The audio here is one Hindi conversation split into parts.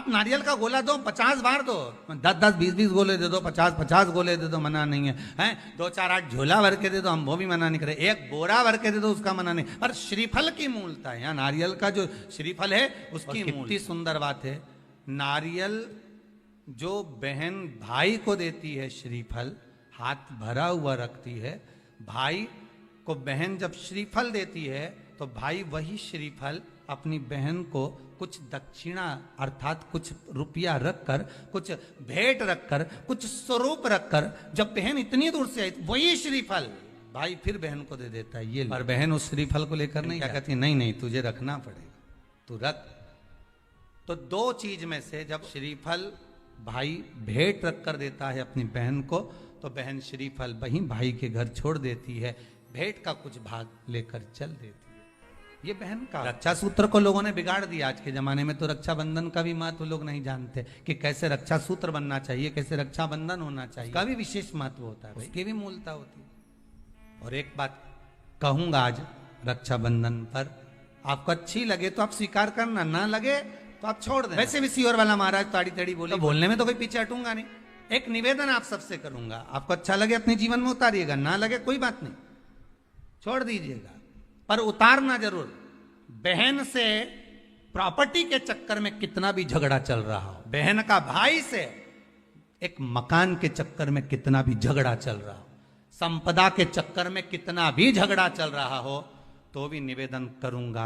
आप नारियल का गोला दो 50 बार दो, 10-10, 20-20 गोले दे दो, 50-50 गोले दे दो, मना नहीं है, हैं 2-4-8 झोला भर के दे दो, हम वो भी मना नहीं करे, एक बोरा भर के दे दो, उसका मना नहीं। पर श्रीफल की मूलता है, यहाँ नारियल का जो श्रीफल है उसकी कितनी सुंदर बात है। नारियल जो बहन भाई को देती है श्रीफल, हाथ भरा हुआ रखती है, भाई को बहन जब श्रीफल देती है तो भाई वही श्रीफल अपनी बहन को कुछ दक्षिणा अर्थात कुछ रुपया रखकर, कुछ भेंट रखकर, कुछ स्वरूप रखकर, जब बहन इतनी दूर से आई वही श्रीफल भाई फिर बहन को दे देता है। ये और बहन उस श्रीफल को लेकर नहीं क्या कहती, नहीं नहीं तुझे रखना पड़ेगा, तू रख। तो दो चीज में से जब श्रीफल भाई भेंट रखकर देता है अपनी बहन को, तो बहन श्रीफल वहीं भाई के घर छोड़ देती है, भेंट का कुछ भाग लेकर चल देती है। ये बहन का रक्षा सूत्र को लोगों ने बिगाड़ दिया आज के जमाने में। तो रक्षाबंधन का भी महत्व लोग नहीं जानते कि कैसे रक्षा सूत्र बनना चाहिए, कैसे रक्षाबंधन होना चाहिए, उसका भी विशेष महत्व होता है, उसकी भी मूलता होती है। और एक बात कहूंगा आज रक्षाबंधन पर, आपको अच्छी लगे तो आप स्वीकार करना, ना लगे तो आप छोड़ दें। वैसे भी सीहोर वाला महाराज ताड़ी ताड़ी बोले, तो बोलने में तो कोई पीछे हटूंगा नहीं। एक निवेदन आप सबसे करूंगा, आपको अच्छा लगे अपने जीवन में उतारिएगा, ना लगे कोई बात नहीं, छोड़ दीजिएगा, पर उतारना जरूर। बहन से प्रॉपर्टी के चक्कर में कितना भी झगड़ा चल रहा हो, बहन का भाई से एक मकान के चक्कर में कितना भी झगड़ा चल रहा हो, संपदा के चक्कर में कितना भी झगड़ा चल रहा हो, तो भी निवेदन करूंगा,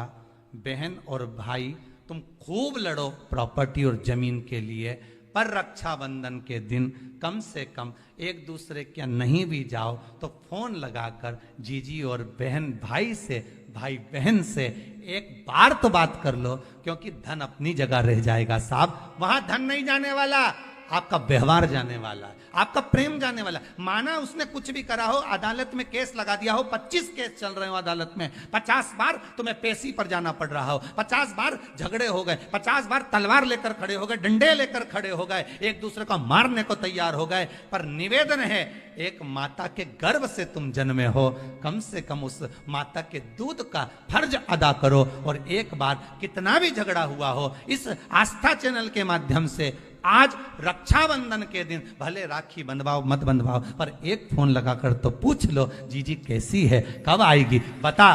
बहन और भाई तुम खूब लड़ो प्रॉपर्टी और जमीन के लिए, पर रक्षाबंधन के दिन कम से कम एक दूसरे के नहीं भी जाओ तो फोन लगाकर जीजी और बहन भाई से, भाई बहन से एक बार तो बात कर लो, क्योंकि धन अपनी जगह रह जाएगा साहब, वहां धन नहीं जाने वाला, आपका व्यवहार जाने वाला है, आपका प्रेम जाने वाला। माना उसने कुछ भी करा हो, अदालत में केस लगा दिया हो, 25 केस चल रहे हो अदालत में, 50 बार तुम्हें पेशी पर जाना पड़ रहा हो, 50 बार झगड़े हो गए, 50 बार तलवार लेकर खड़े हो गए, डंडे लेकर खड़े हो गए, एक दूसरे को मारने को तैयार हो गए, पर निवेदन है एक माता के गर्भ से तुम जन्मे हो, कम से कम उस माता के दूध का फर्ज अदा करो। और एक बार कितना भी झगड़ा हुआ हो, इस आस्था चैनल के माध्यम से आज रक्षाबंधन के दिन भले राखी बंधवाओ मत बंधवाओ, पर एक फोन लगाकर तो पूछ लो जीजी कैसी है, कब आएगी बता,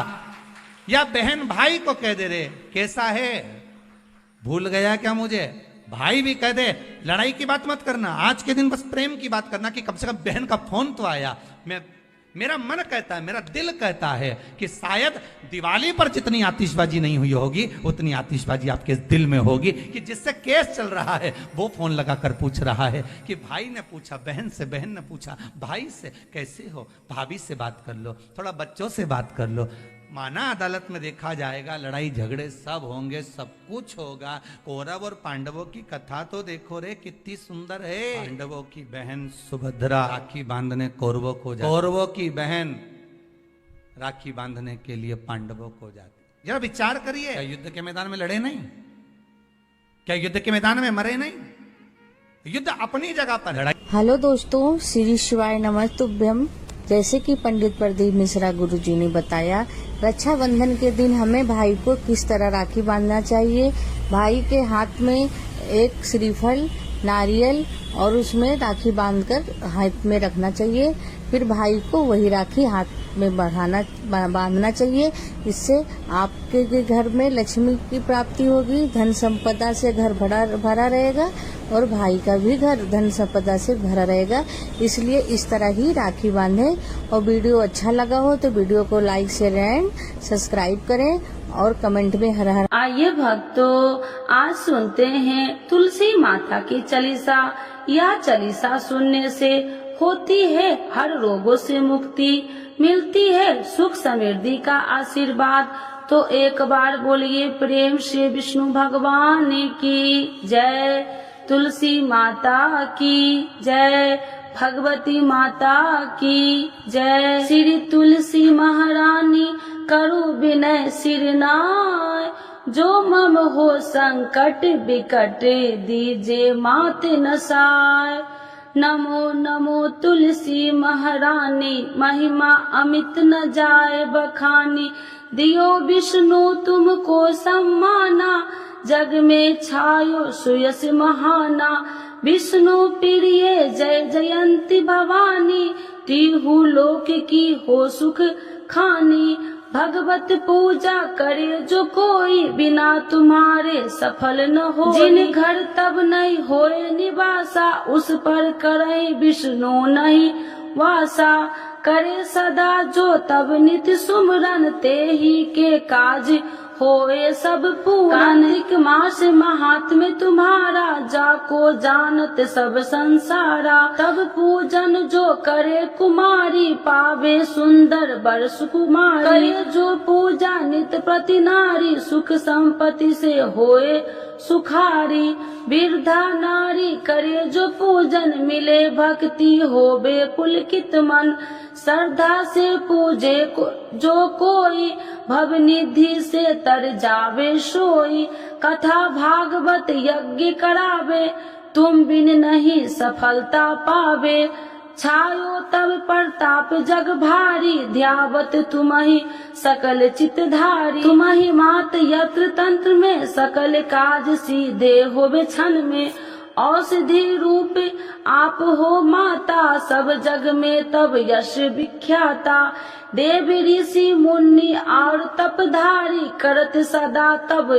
या बहन भाई को कह दे रे कैसा है, भूल गया क्या मुझे, भाई भी कह दे लड़ाई की बात मत करना, आज के दिन बस प्रेम की बात करना कि कम से कम बहन का फोन तो आया। मेरा मन कहता है, मेरा दिल कहता है कि शायद दिवाली पर जितनी आतिशबाजी नहीं हुई होगी उतनी आतिशबाजी आपके दिल में होगी, कि जिससे केस चल रहा है वो फोन लगाकर पूछ रहा है कि भाई ने पूछा बहन से, बहन ने पूछा भाई से कैसे हो, भाभी से बात कर लो, थोड़ा बच्चों से बात कर लो। माना अदालत में देखा जाएगा, लड़ाई झगड़े सब होंगे, सब कुछ होगा, कौरव और पांडवों की कथा तो देखो रे कितनी सुंदर है। पांडवों की बहन सुभद्रा राखी बांधने कौरवों को जाती, कौरवों की बहन राखी बांधने के लिए पांडवों को जाती। जरा विचार करिए, क्या युद्ध के मैदान में लड़े नहीं, क्या युद्ध के मैदान में मरे नहीं, युद्ध अपनी जगह पर लड़ाई। हेलो दोस्तों, श्री शिवाय नमस्तुभ्यम। जैसे कि पंडित प्रदीप मिश्रा गुरुजी ने बताया, रक्षाबंधन के दिन हमें भाई को किस तरह राखी बांधना चाहिए। भाई के हाथ में एक श्रीफल, नारियल और उसमें राखी बांधकर हाथ में रखना चाहिए, फिर भाई को वही राखी हाथ में बांधना चाहिए। इससे आपके घर में लक्ष्मी की प्राप्ति होगी, धन संपदा से घर भरा रहेगा और भाई का भी घर धन संपदा से भरा रहेगा। इसलिए इस तरह ही राखी बांधे। और वीडियो अच्छा लगा हो तो वीडियो को लाइक शेयर एंड सब्सक्राइब करें और कमेंट में हर हर। आइए भक्तों, आज सुनते हैं तुलसी माता की चालीसा। यह चालीसा सुनने से होती है हर रोगों से मुक्ति, मिलती है सुख समृद्धि का आशीर्वाद। तो एक बार बोलिए प्रेम से विष्णु भगवान की जय, तुलसी माता की जय, भगवती माता की जय। श्री तुलसी महारानी करो विनय सिरनाय, जो मम हो संकट विकट दीजे मात नसाय। नमो नमो तुलसी महारानी, महिमा अमित न जाए बखानी, दियो विष्णु तुमको सम्माना, जग में छायो सुयस महाना। विष्णु प्रिय जय जयंती भवानी, तिहु लोक की हो सुख खानी। भगवत पूजा करे जो कोई, बिना तुम्हारे सफल न हो। जिन घर तब नहीं होए निवासा, उस पर करे विष्णु नहीं वासा। करे सदा जो तब नित्य सुमरन, ते ही के काज होए सब पूरन। कार्तिक मास महात्म्य तुम्हारा, जाको जानत सब संसारा। तब पूजन जो करे कुमारी, पावे सुंदर वर सुकुमारी। करे जो पूजा नित्य प्रति नारी, सुख संपत्ति से होए सुखारी। वृद्धा नारी करे जो पूजन, मिले भक्ति होवे पुलकित मन। श्रद्धा से पूजे जो कोई, भव निधि से तर जावे सोई। कथा भागवत यज्ञ करावे, तुम बिन नहीं सफलता पावे। छायो तब प्रताप जग भारी, ध्यावत तुम्हि सकल चितधारी। तुम्हि मात यत्र तंत्र में, सकल काज सीधे होवे क्षण में। औषधि रूप आप हो माता, सब जग में तब यश विख्याता। देवी ऋषि मुनि और तपधारी, करत सदा तब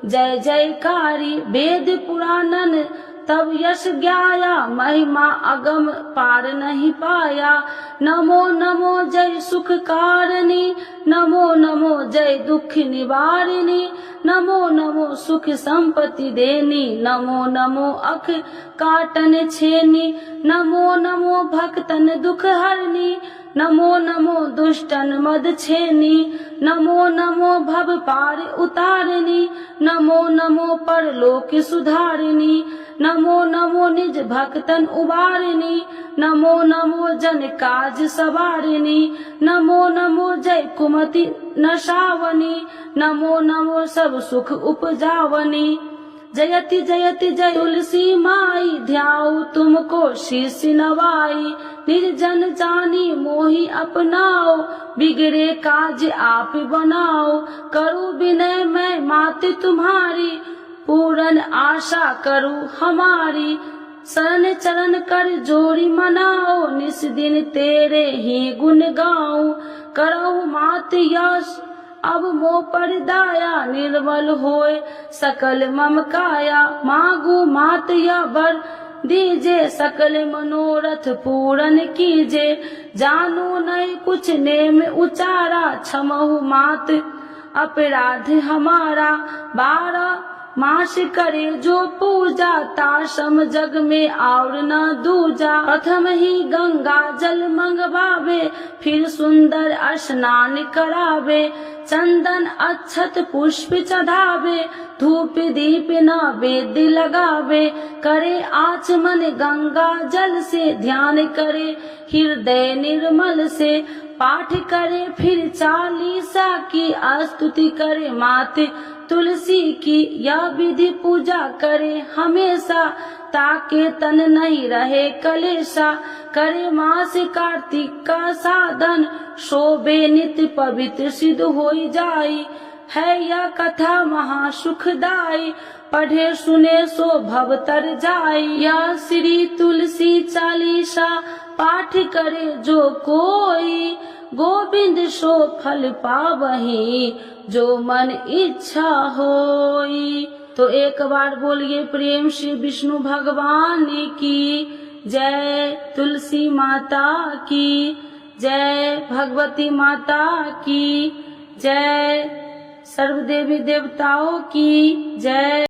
जय जयकारी। वेद पुराणन तब यश ज्ञाया, महिमा अगम पार नहीं पाया। नमो नमो जय सुख कारिणी, नमो नमो जय दुख निवारिणी। नमो नमो सुख संपत्ति देनी, नमो नमो अख काटन छेनी। नमो नमो भक्तन दुख हरनी, नमो नमो दुष्टन मद छेनी। नमो नमो भव पार उतारिणी, नमो नमो परलोक सुधारिणी। नमो नमो निज भक्तन उबारिणी, नमो नमो जन काज सवारिणी। नमो नमो जय कुमति नशावनी, नमो नमो सब सुख उपजावनी। जयति जयति जय तुलसी माई, ध्याऊ तुमको शीश नवाई। निर्जन जानी मोहि अपनाओ, बिगड़े काज आप बनाओ। करूँ विनय मैं मात तुम्हारी, पूरन आशा करूँ हमारी। शरण चरण कर जोड़ी मनाओ, निस दिन तेरे ही गुण गाऊं। करहु मात यश अब मोह पर दाया, निर्मल होए सकल मम काया। मांगू मात या वर दीजे, सकल मनोरथ पूरन कीजे। जानू नहीं कुछ नेम उचारा, क्षमहु मात अपराध हमारा। 12 मास करे जो पूजा, ताशम जग में और न दूजा। प्रथम ही गंगा जल मंगवावे, फिर सुंदर स्नान करावे। चंदन अक्षत पुष्प चढ़ावे, धूप दीप नैवेद्य लगावे। करे आचमन गंगा जल से, ध्यान करे हृदय निर्मल से। पाठ करे फिर 40 की, स्तुति करे मात तुलसी की। यह विधि पूजा करे हमेशा, ताके तन नहीं रहे कलेशा। करे मास कार्तिक का साधन, शोभे नित्य पवित्र सिद्ध होई जाई। है यह कथा महा सुखदाई, पढ़े सुने सो भव तर जाई। यह श्री तुलसी चालीसा, पाठ करे जो कोई। गोविंद सो फल पावही, जो मन इच्छा होई। तो एक बार बोलिए प्रेम से विष्णु भगवान की जय, तुलसी माता की जय, भगवती माता की जय, सर्व देवी देवताओं की जय।